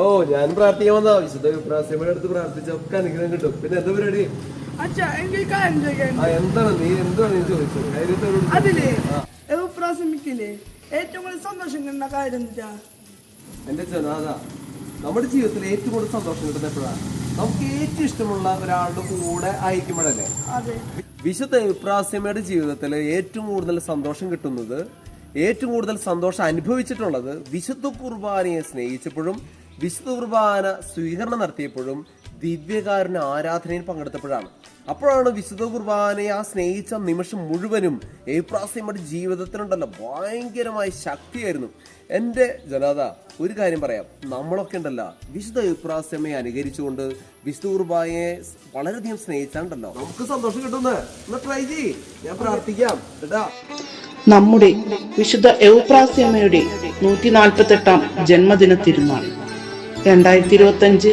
ഓ ഞാൻ പ്രാർത്ഥിക്കാൻ വന്നാ വിശുദ്ധ വിപ്രാസിയുടെ അടുത്ത് പ്രാർത്ഥിച്ചൊക്കെ അനുഗ്രഹം കിട്ടും. പിന്നെ എന്താ പരിപാടി? എന്താണ് നീ ചോദിച്ചത്? അതില് ഏറ്റവും കൂടുതൽ സന്തോഷം കിട്ടുന്ന കാര്യം എന്താ? എന്റെ ജനാഥ, നമ്മുടെ ജീവിതത്തിൽ ഏറ്റവും കൂടുതൽ സന്തോഷം കിട്ടുന്ന എപ്പോഴാണ്? നമുക്ക് ഏറ്റവും ഇഷ്ടമുള്ള ഒരാളുടെ കൂടെ ആയിരിക്കുമ്പോഴല്ലേ? വിശുദ്ധ വിപ്രാസ്യമയുടെ ജീവിതത്തിൽ ഏറ്റവും കൂടുതൽ സന്തോഷം കിട്ടുന്നത്, ഏറ്റവും കൂടുതൽ സന്തോഷം അനുഭവിച്ചിട്ടുള്ളത് വിശുദ്ധ കുർബാനയെ സ്നേഹിച്ചപ്പോഴും വിശുദ്ധ കുർബാന സ്വീകരണം നടത്തിയപ്പോഴും ദിവ്യകാരുണ്യ ആരാധനയിൽ പങ്കെടുത്തപ്പോഴാണ്. അപ്പോഴാണ് വിശുദ്ധ കുർബാനയെ ആ സ്നേഹിച്ച നിമിഷം മുഴുവനും എപ്രാസ്യമയുടെ ജീവിതത്തിനുണ്ടല്ലോ ഭയങ്കരമായ ശക്തിയായിരുന്നു. എൻ്റെ ജനാഥ, ഒരു കാര്യം പറയാം, നമ്മളൊക്കെ ഉണ്ടല്ലോ വിശുദ്ധ എപ്രാസ്യമയെ അനുകരിച്ചുകൊണ്ട് വിശുദ്ധ കുർബാനയെ വളരെയധികം സ്നേഹിച്ചാണ്ടല്ലോ നമുക്ക് സന്തോഷം കിട്ടുന്നത്. ട്രൈ ചെയ്യ്, ഞാൻ പ്രാർത്ഥിക്കാം കേട്ടാ. നമ്മുടെ വിശുദ്ധ എപ്രാസ്യമയുടെ 148-ാം ജന്മദിന തിരുനാൾ 2025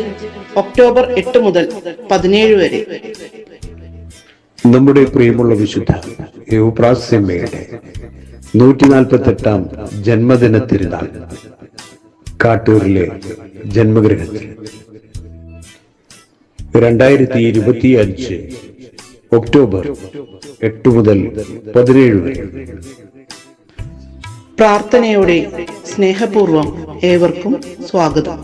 ഒക്ടോബർ 8 മുതൽ 17 വരെ. നമ്മുടെ പ്രിയമുള്ള വിശുദ്ധ എപ്രാസ്യമയുടെ 148-ാം ജന്മദിന തിരുനാൾ കാട്ടൂരിലെ ജന്മഗൃഹത്തിൽ 2025 ഒക്ടോബർ 8 മുതൽ 17 വരെ. പ്രാർത്ഥനയോടെ സ്നേഹപൂർവം ഏവർക്കും സ്വാഗതം.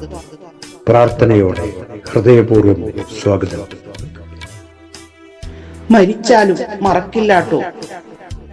പ്രാർത്ഥനയോടെ ഹൃദയപൂർവ്വം സ്വാഗതം. മരിച്ചാലും മറക്കില്ലാട്ടോ